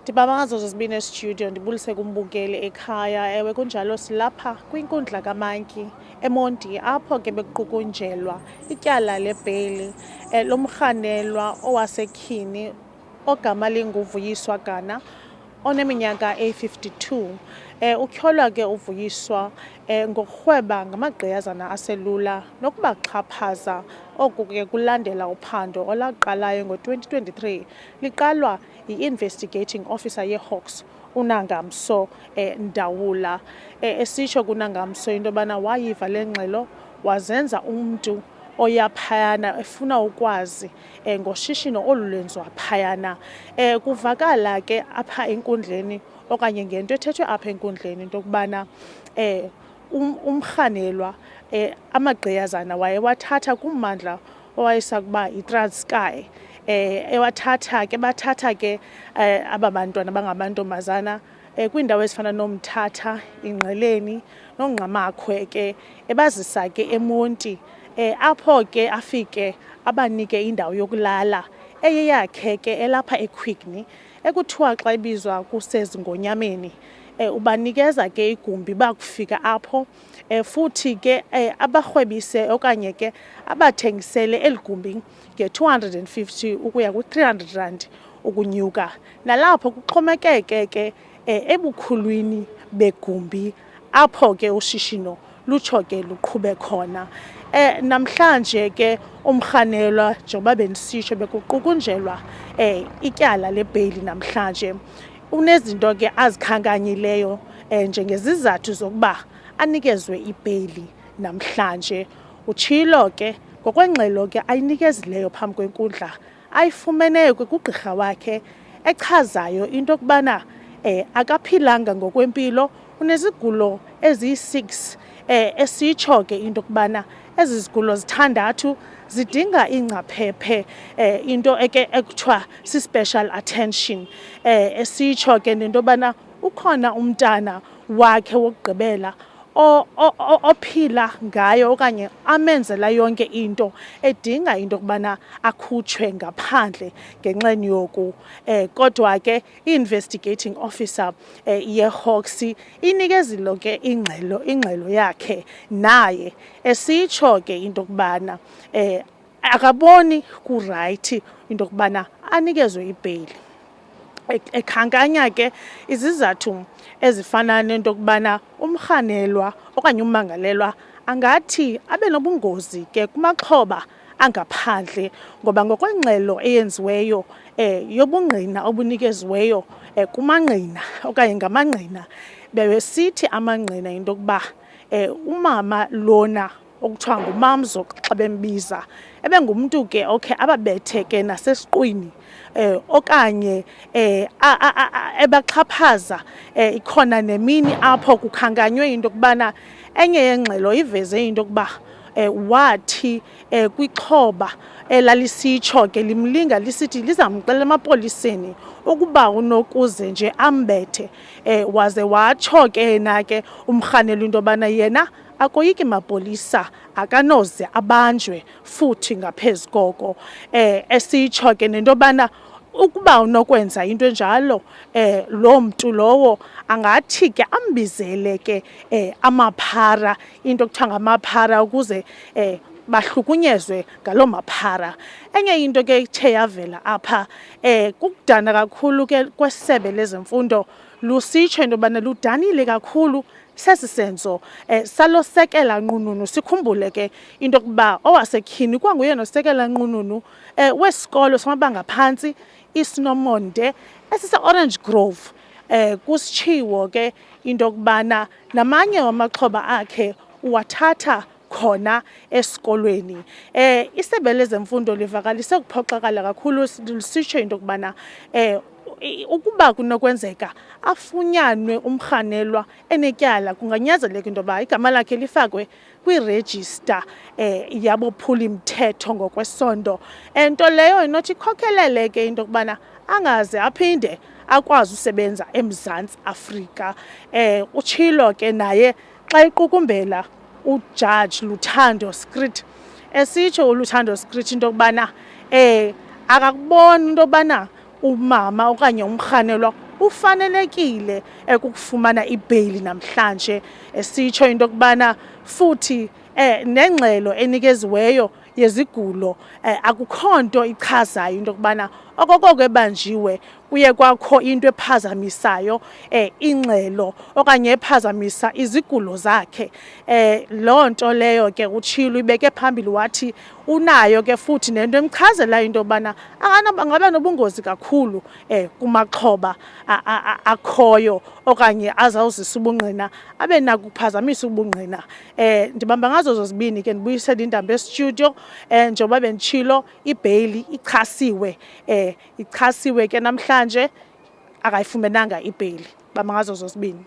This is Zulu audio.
Ndibaba ngazo zozibini estudio, ndibulise kumbukeli ekhaya. Ewe kunjalo, silapha kwinkundla kaMantyi eMonti apho ke bekuqukunjelwa ityala lebheyili lomrhanelwa owasetyhini ogama linguVuyiswa Gana oneminyaka eyi-52. Utyholwa ke uVuyiswa ngokurhweba ngamagqiyazana aselula nokubaxhaphaza. Oku ke kulandela uphando olaqalayo ngo-2023 liqalwa yi-Investigating Officer yeHawks uNangamso Ndawula, esitsho kuNangamso into yobana wayiva le ngxelo wazenza umntu oya phayana efuna ukwazi ngoshishino olu lwenziwa phayana. Kuvakala ke apha enkundleni okanye ngento ethethwe apha enkundleni into yokubana umrhanelwa amagqiyazana wayewathatha kummandla owayesakuba yiTranskei. Ewathatha ke bathatha ke aba bantwana bangamantombazana kwiindawo ezifana noMthatha, iNgqeleni noNgqamakhwe ke ebazisa ke eMonti, apho ke afike abanike indawo yokulala eyeyakhe ke elapha eQuigny ekuthiwa xa ibizwa kuseZingonyameni. Ubanikeza ke igumbi bakufika apho futhi ke abarhwebise okanye ke abathengisele eli gumbi nge-R250 ukuya ku-R300 ukunyuka. Nalapho kuxhomekeke ke ebukhulwini begumbi apho ke ushishino lutsho ke luqhube khona. Namhlanje ke umrhanelwa njengoba bendisitsho bekuqukunjelwa ityala lebheyili namhlanje. Unezinto ke azikhankanyileyo njengezizathu zokuba anikezwe ibheyili namhlanje. Utshilo ke ngokwengxelo ke ayinikezileyo phambi kwenkundla ayifumeneyo ke kugqirha wakhe echazayo into yokubana akaphilanga ngokwempilo, unezigulo eziyi-6, esitsho ke into yokubana ezi zigulo zithandathu zidinga ingcaphephe, into ekuthiwa si-special attention. Esitsho ke nento yobana ukhona umntana wakhe wokugqibela ophila ngayo okanye amenzela yonke into edinga into yokubana akhutshwe ngaphandle ngenxeni yoku. Kodwa ke i-Investigating Officer yeHawks inikezile ke ingxelo yakhe naye esitsho ke into yokubana akaboni kurayithi into yokubana anikezwe ibheyili. Ekhankanya ke izizathu ezifana nento yokubana umrhanelwa okanye ummangalelwa angathi abe nobungozi ke kumaxhoba angaphandle, ngoba ngokwengxelo eyenziweyo yobungqina obunikeziweyo kumangqina okanye ngamangqina, besithi amangqina into yokuba umama lona okuthiwa nguMamzo xa bembiza ebengumntu ke okhe ababethe ke nasesiqwini okanye ebaxhaphaza. Ikhona nemini apho kukhankanywe into yokubana enye yengxelo iveze into yokuba wathi kwixhoba elalisitsho ke limlinga lisithi lizamxelela emapoliseni ukuba unokuze nje ambethe, waze watsho ke yena ke umrhanelwa into yobana yena akoyiki mapolisa, akanoze abanjwe futhi ngaphezu koko. Esitsho ke nento yobana ukuba unokwenza into enjalo, loo mntu lowo angathi ke ambizele ke amaphara, into ekuthiwa ngamaphara, ukuze bahlukunyezwe ngaloo maphara. Enye into ke ithe yavela apha kukudana kakhulu ke kweSebe lezeMfundo, lusitsho into yobana ludanile kakhulu sesi senzo salosekela nqununu. Sikhumbule ke into yokuba owasetyhini kwanguye nosekela nqununu wesikolo samabanga aphantsi iSnomonde esise-Orange Grove. Kusitshiwo ke into yokubana namanye wamaxhoba akhe uwathatha khona esikolweni. ISebe lezeMfundo livakalise ukuphoxakala kakhulu, lisitsho into yokubana ukuba kunokwenzeka afunyanwe umrhanelwa enetyala, kunganyanzeleka into yoba igama lakhe lifakwe kwirejista yabophulimthetho ngokwesondo, nto leyo inothi ikhokhelele ke into yokubana angaze aphinde akwazi usebenza eMzantsi Afrika. Utshilo ke naye xa iqukumbela uJaji Luthando Skritt, esitsho uLuthando Skritt into yokubana akakuboni into yokubana umama okanye umrhanelwa ufanelekile ukufumana ibheyili namhlanje. Sitsho into yokubana futhi nengxelo enikeziweyo yezigulo akukho nto ichazayo into yokubana okokoko ebanjiwe kuye kwakho into ephazamisayo ingxelo okanye ephazamisa izigulo zakhe. Loo nto leyo ke utshilo ibeke phambili wathi unayo ke futhi nento emchazelayo into yobana angaba nobungozi kakhulu kumaxhoba akhoyo okanye azawuzisa ubungqina abe nako ukuphazamisa ubungqina. Ndibamba ngazo zozibini ke ndibuyisele indaba estudio njengoba benditshilo ibheyili ichasiwe ke namhlanje akayifumenanga ibheyili. Bamba ngazo zozibini.